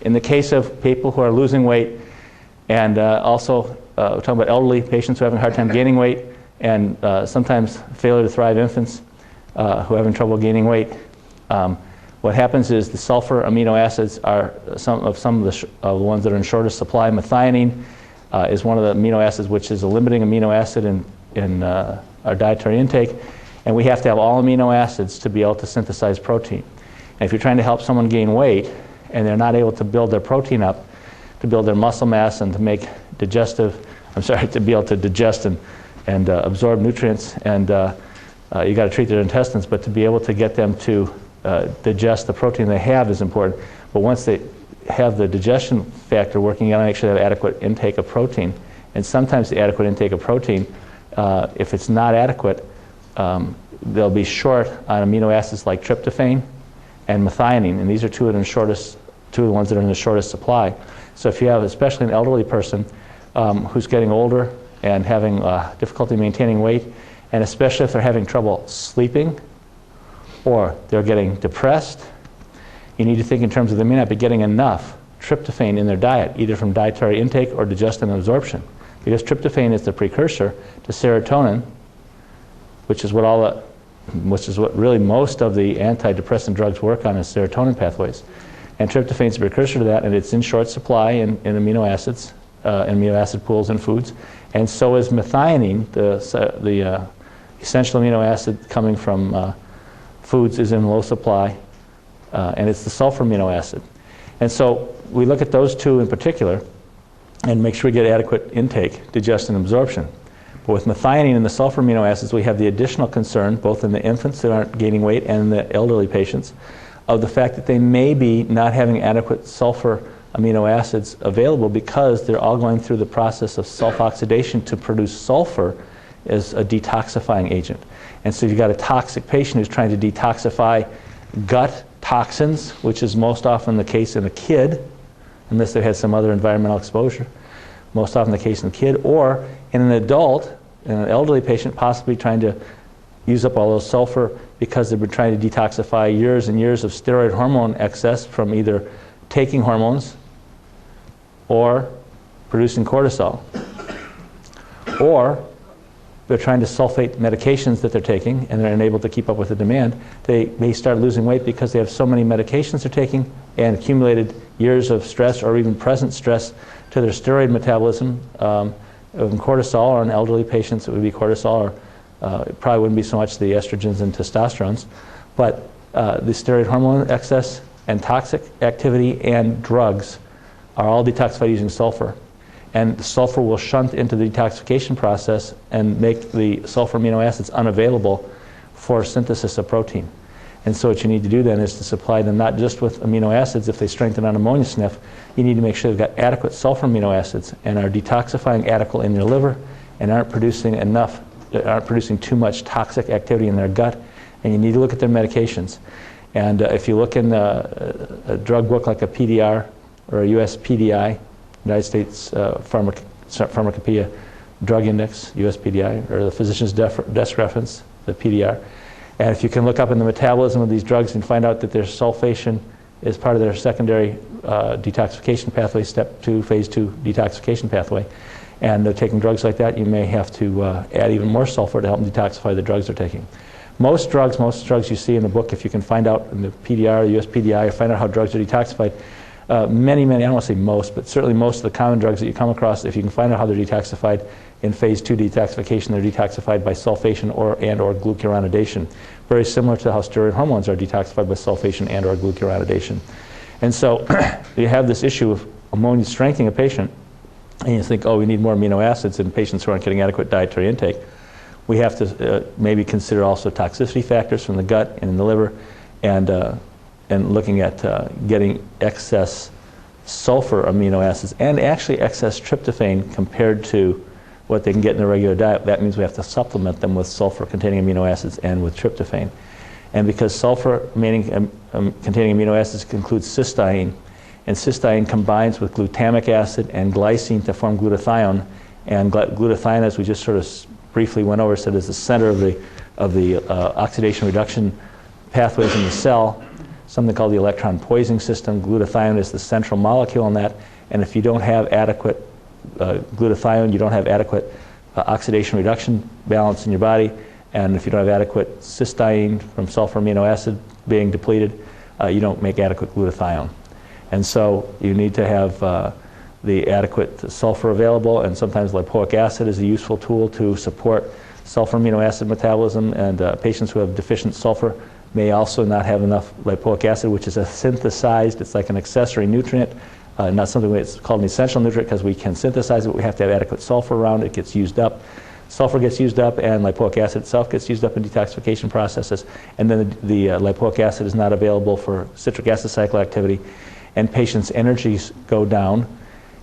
In the case of people who are losing weight, and also we're talking about elderly patients who are having a hard time gaining weight, and sometimes failure to thrive infants who are having trouble gaining weight, what happens is the sulfur amino acids are some of the ones that are in shortest supply. Methionine is one of the amino acids which is a limiting amino acid in our dietary intake, and we have to have all amino acids to be able to synthesize protein. And if you're trying to help someone gain weight and they're not able to build their protein up, to build their muscle mass and to make to be able to digest and absorb nutrients, and you got to treat their intestines, but to be able to get them to digest the protein they have is important. But once they have the digestion factor working, you got to make sure they have adequate intake of protein. And sometimes the adequate intake of protein, if it's not adequate, they'll be short on amino acids like tryptophan and methionine, and these are two of the ones that are in the shortest supply. So if you have, especially an elderly person who's getting older and having difficulty maintaining weight, and especially if they're having trouble sleeping or they're getting depressed, you need to think in terms of they may not be getting enough tryptophan in their diet, either from dietary intake or digestion and absorption. Because tryptophan is the precursor to serotonin, which is what really most of the antidepressant drugs work on, is serotonin pathways. And tryptophan is a precursor to that, and it's in short supply in amino acids, amino acid pools in foods. And so is methionine, the essential amino acid coming from foods, is in low supply, and it's the sulfur amino acid. And so we look at those two in particular and make sure we get adequate intake, digestion, and absorption. But with methionine and the sulfur amino acids, we have the additional concern, both in the infants that aren't gaining weight and in the elderly patients, of the fact that they may be not having adequate sulfur amino acids available because they're all going through the process of self-oxidation to produce sulfur as a detoxifying agent. And so you've got a toxic patient who's trying to detoxify gut toxins, which is most often the case in a kid, unless they've had some other environmental exposure, most often the case in a kid, or in an adult, in an elderly patient, possibly trying to use up all those sulfur because they've been trying to detoxify years and years of steroid hormone excess from either taking hormones or producing cortisol, or they're trying to sulfate medications that they're taking and they're unable to keep up with the demand. They may start losing weight because they have so many medications they're taking and accumulated years of stress or even present stress to their steroid metabolism. In cortisol, or in elderly patients it would be cortisol, or it probably wouldn't be so much the estrogens and testosterone, but the steroid hormone excess and toxic activity and drugs are all detoxified using sulfur. And the sulfur will shunt into the detoxification process and make the sulfur amino acids unavailable for synthesis of protein. And so what you need to do then is to supply them not just with amino acids. If they strengthen on ammonia sniff, you need to make sure they've got adequate sulfur amino acids and are detoxifying adequately in your liver and aren't producing too much toxic activity in their gut. And you need to look at their medications. And if you look in a drug book like a PDR or a USPDI, United States Pharmacopoeia Drug Index, USPDI, or the Physician's Desk Reference, the PDR. And if you can look up in the metabolism of these drugs and find out that their sulfation is part of their secondary detoxification pathway, step 2, phase 2 detoxification pathway, and they're taking drugs like that, you may have to add even more sulfur to help them detoxify the drugs they're taking. Most drugs you see in the book, if you can find out in the PDR or USPDI, or find out how drugs are detoxified, many, I don't want to say most, but certainly most of the common drugs that you come across, if you can find out how they're detoxified in phase 2 detoxification, they're detoxified by sulfation or glucuronidation. Very similar to how steroid hormones are detoxified by sulfation and or glucuronidation. And so you have this issue of ammonia strengthening a patient, and you think, oh, we need more amino acids in patients who aren't getting adequate dietary intake. We have to maybe consider also toxicity factors from the gut and in the liver, and looking at getting excess sulfur amino acids and actually excess tryptophan compared to what they can get in a regular diet. That means we have to supplement them with sulfur-containing amino acids and with tryptophan. And because sulfur-containing amino acids include cysteine, and cysteine combines with glutamic acid and glycine to form glutathione, and glutathione, as we just sort of briefly went over, said is the center of the oxidation reduction pathways in the cell. something called the electron poisoning system. Glutathione is the central molecule in that, and if you don't have adequate glutathione, you don't have adequate oxidation reduction balance in your body, and if you don't have adequate cysteine from sulfur amino acid being depleted, you don't make adequate glutathione. And so you need to have the adequate sulfur available, and sometimes lipoic acid is a useful tool to support sulfur amino acid metabolism, and patients who have deficient sulfur may also not have enough lipoic acid, which is a synthesized, it's like an accessory nutrient, not something that's called an essential nutrient because we can synthesize it. We have to have adequate sulfur around it. It gets used up. Sulfur gets used up, and lipoic acid itself gets used up in detoxification processes, and then the lipoic acid is not available for citric acid cycle activity, and patients' energies go down,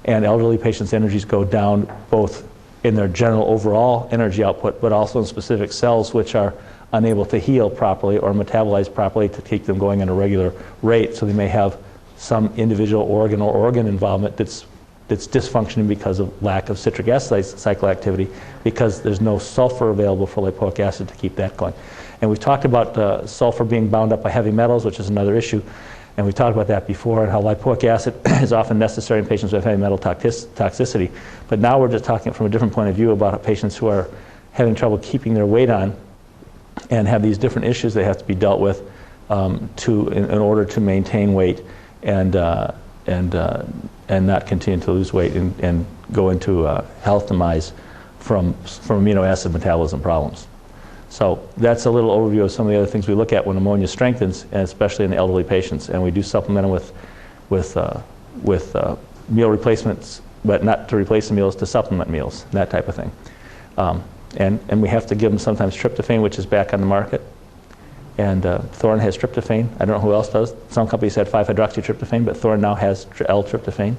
and elderly patients' energies go down both in their general overall energy output, but also in specific cells which are unable to heal properly or metabolize properly to keep them going at a regular rate. So they may have some individual organ or organ involvement that's dysfunctioning because of lack of citric acid cycle activity, because there's no sulfur available for lipoic acid to keep that going. And we've talked about sulfur being bound up by heavy metals, which is another issue. And we've talked about that before, and how lipoic acid is often necessary in patients with heavy metal toxicity. But now we're just talking from a different point of view about patients who are having trouble keeping their weight on and have these different issues they have to be dealt with in order to maintain weight and not continue to lose weight and go into health demise from amino acid metabolism problems. So that's a little overview of some of the other things we look at when ammonia strengthens, and especially in the elderly patients. And we do supplement them with meal replacements, but not to replace the meals, to supplement meals, that type of thing. And we have to give them sometimes tryptophan, which is back on the market. And Thorne has tryptophan. I don't know who else does. Some companies had 5-hydroxytryptophan, but Thorne now has L-tryptophan.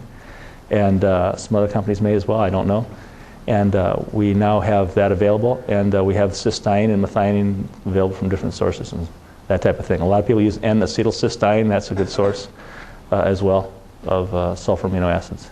And some other companies may as well, I don't know. And we now have that available, and we have cysteine and methionine available from different sources and that type of thing. A lot of people use N-acetylcysteine. That's a good source as well of sulfur amino acids.